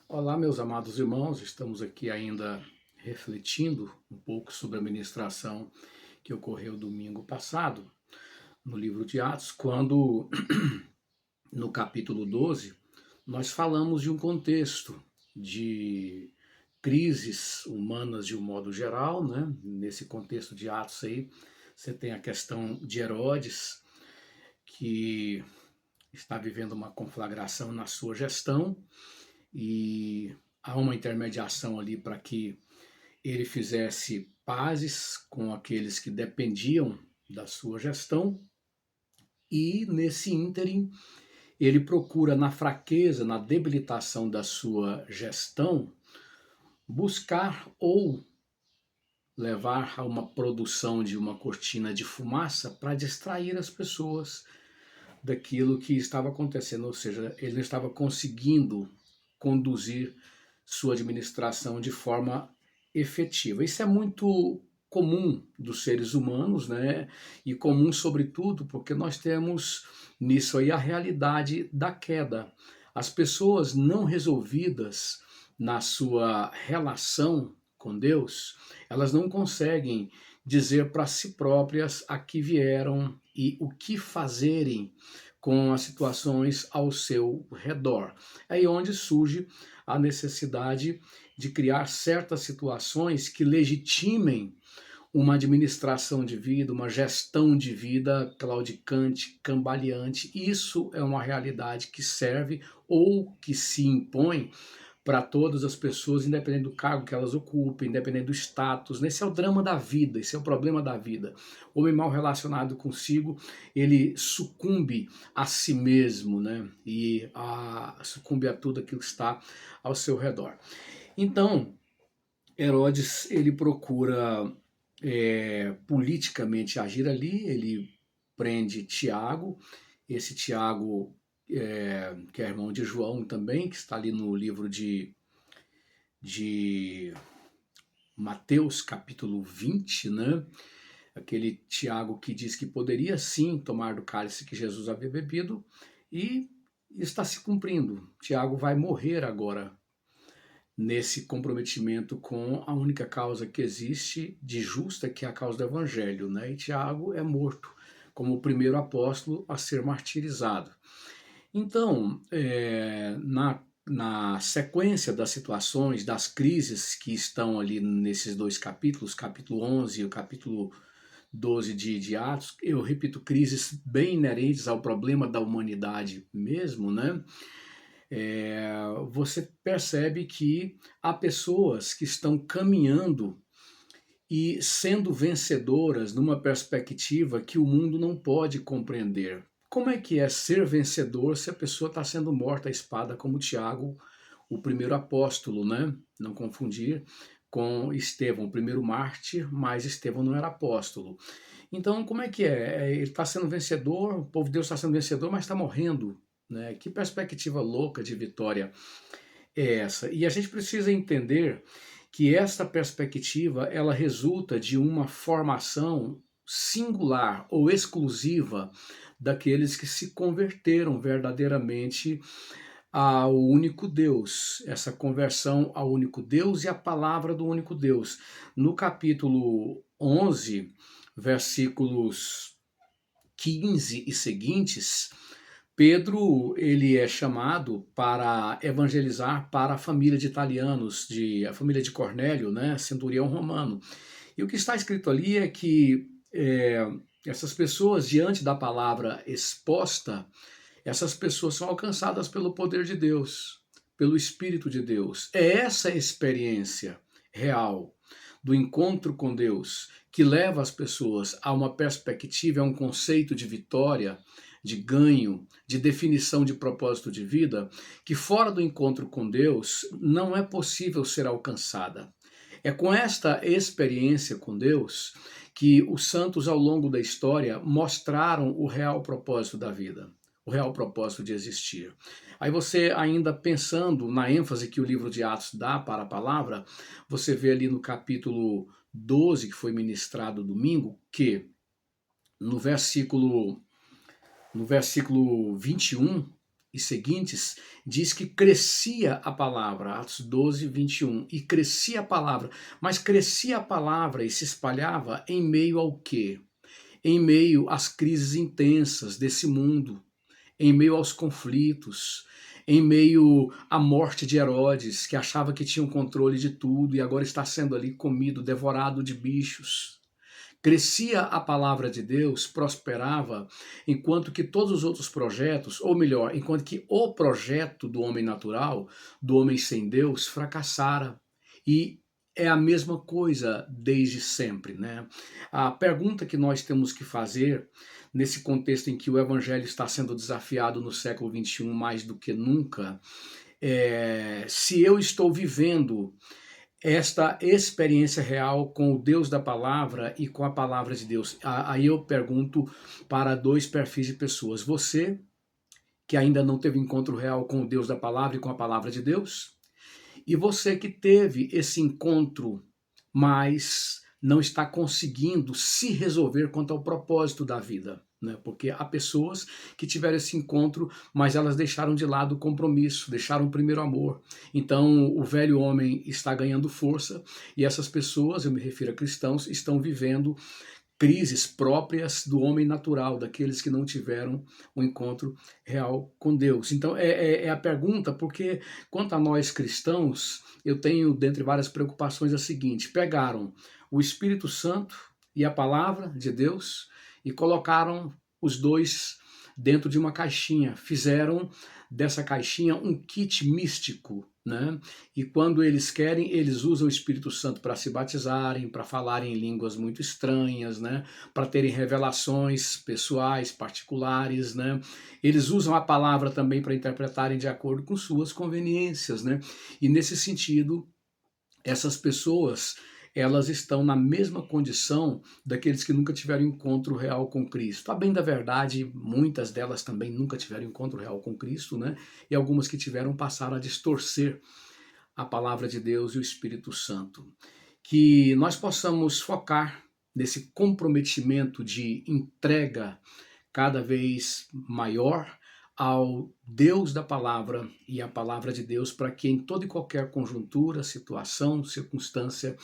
Olá, meus amados irmãos, estamos aqui ainda refletindo um pouco sobre a ministração que ocorreu domingo passado no livro de Atos, quando no capítulo 12 nós falamos de um contexto de crises humanas de um modo geral, né? Nesse contexto de Atos aí, você tem a questão de Herodes, que está vivendo uma conflagração na sua gestão, e há uma intermediação ali para que ele fizesse pazes com aqueles que dependiam da sua gestão, e nesse ínterim ele procura, na fraqueza, na debilitação da sua gestão, buscar ou levar a uma produção de uma cortina de fumaça para distrair as pessoas daquilo que estava acontecendo, ou seja, ele não estava conseguindo conduzir sua administração de forma efetiva. Isso é muito comum dos seres humanos, né? E comum sobretudo porque nós temos nisso aí a realidade da queda. As pessoas não resolvidas na sua relação com Deus, elas não conseguem dizer para si próprias a que vieram e o que fazerem com as situações ao seu redor. É aí onde surge a necessidade de criar certas situações que legitimem uma administração de vida, uma gestão de vida claudicante, cambaleante. Isso é uma realidade que serve ou que se impõe para todas as pessoas, independente do cargo que elas ocupem, independente do status. Esse é o drama da vida, esse é o problema da vida. O homem mal relacionado consigo, ele sucumbe a si mesmo, né? E sucumbe a tudo aquilo que está ao seu redor. Então, Herodes, ele procura politicamente agir ali, ele prende Tiago, esse Tiago, que é irmão de João também, que está ali no livro de Mateus, capítulo 20, né? Aquele Tiago que diz que poderia sim tomar do cálice que Jesus havia bebido, e está se cumprindo. Tiago vai morrer agora nesse comprometimento com a única causa que existe de justa, que é a causa do Evangelho, né? E Tiago é morto como o primeiro apóstolo a ser martirizado. Então, na sequência das situações, das crises que estão ali nesses dois capítulos, capítulo 11 e o capítulo 12 de Atos, eu repito, crises bem inerentes ao problema da humanidade mesmo, né? Você percebe que há pessoas que estão caminhando e sendo vencedoras numa perspectiva que o mundo não pode compreender. Como é que é ser vencedor se a pessoa está sendo morta à espada, como Tiago, o primeiro apóstolo, né? Não confundir com Estevão, o primeiro mártir, mas Estevão não era apóstolo. Então, como é que é? Ele está sendo vencedor, o povo de Deus está sendo vencedor, mas está morrendo, né? Que perspectiva louca de vitória é essa? E a gente precisa entender que esta perspectiva ela resulta de uma formação singular ou exclusiva daqueles que se converteram verdadeiramente ao único Deus, essa conversão ao único Deus e a palavra do único Deus. No capítulo 11, versículos 15 e seguintes, Pedro ele é chamado para evangelizar para a família de italianos, a família de Cornélio, né, centurião romano. E o que está escrito ali é que essas pessoas, diante da palavra exposta, essas pessoas são alcançadas pelo poder de Deus, pelo Espírito de Deus. É essa experiência real do encontro com Deus que leva as pessoas a uma perspectiva, a um conceito de vitória, de ganho, de definição de propósito de vida, que fora do encontro com Deus não é possível ser alcançada. É com esta experiência com Deus que os santos ao longo da história mostraram o real propósito da vida, o real propósito de existir. Aí você, ainda pensando na ênfase que o livro de Atos dá para a palavra, você vê ali no capítulo 12, que foi ministrado domingo, que no versículo 21 e seguintes, diz que crescia a palavra, Atos 12, 21, e crescia a palavra, mas crescia a palavra e se espalhava em meio ao quê? Em meio às crises intensas desse mundo, em meio aos conflitos, em meio à morte de Herodes, que achava que tinha o controle de tudo e agora está sendo ali comido, devorado de bichos. Crescia a palavra de Deus, prosperava, enquanto que todos os outros projetos, ou melhor, enquanto que o projeto do homem natural, do homem sem Deus, fracassara. E é a mesma coisa desde sempre, né? A pergunta que nós temos que fazer nesse contexto em que o evangelho está sendo desafiado no século XXI mais do que nunca, é se eu estou vivendo esta experiência real com o Deus da palavra e com a palavra de Deus. Aí eu pergunto para dois perfis de pessoas. Você, que ainda não teve encontro real com o Deus da palavra e com a palavra de Deus, e você que teve esse encontro, mas não está conseguindo se resolver quanto ao propósito da vida, né? Porque há pessoas que tiveram esse encontro, mas elas deixaram de lado o compromisso, deixaram o primeiro amor. Então o velho homem está ganhando força e essas pessoas, eu me refiro a cristãos, estão vivendo crises próprias do homem natural, daqueles que não tiveram um encontro real com Deus. Então, é a pergunta, porque quanto a nós cristãos, eu tenho, dentre várias preocupações, a seguinte: pegaram o Espírito Santo e a palavra de Deus e colocaram os dois dentro de uma caixinha, fizeram dessa caixinha um kit místico, né? E quando eles querem, eles usam o Espírito Santo para se batizarem, para falarem em línguas muito estranhas, né? Para terem revelações pessoais, particulares, né? Eles usam a palavra também para interpretarem de acordo com suas conveniências, né? E nesse sentido, essas pessoas, elas estão na mesma condição daqueles que nunca tiveram encontro real com Cristo. A bem da verdade, muitas delas também nunca tiveram encontro real com Cristo, né? E algumas que tiveram passaram a distorcer a palavra de Deus e o Espírito Santo. Que nós possamos focar nesse comprometimento de entrega cada vez maior ao Deus da palavra e à palavra de Deus, para que em toda e qualquer conjuntura, situação, circunstância,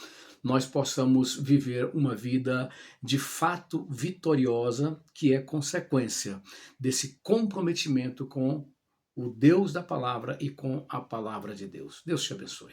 nós possamos viver uma vida de fato vitoriosa, que é consequência desse comprometimento com o Deus da palavra e com a palavra de Deus. Deus te abençoe.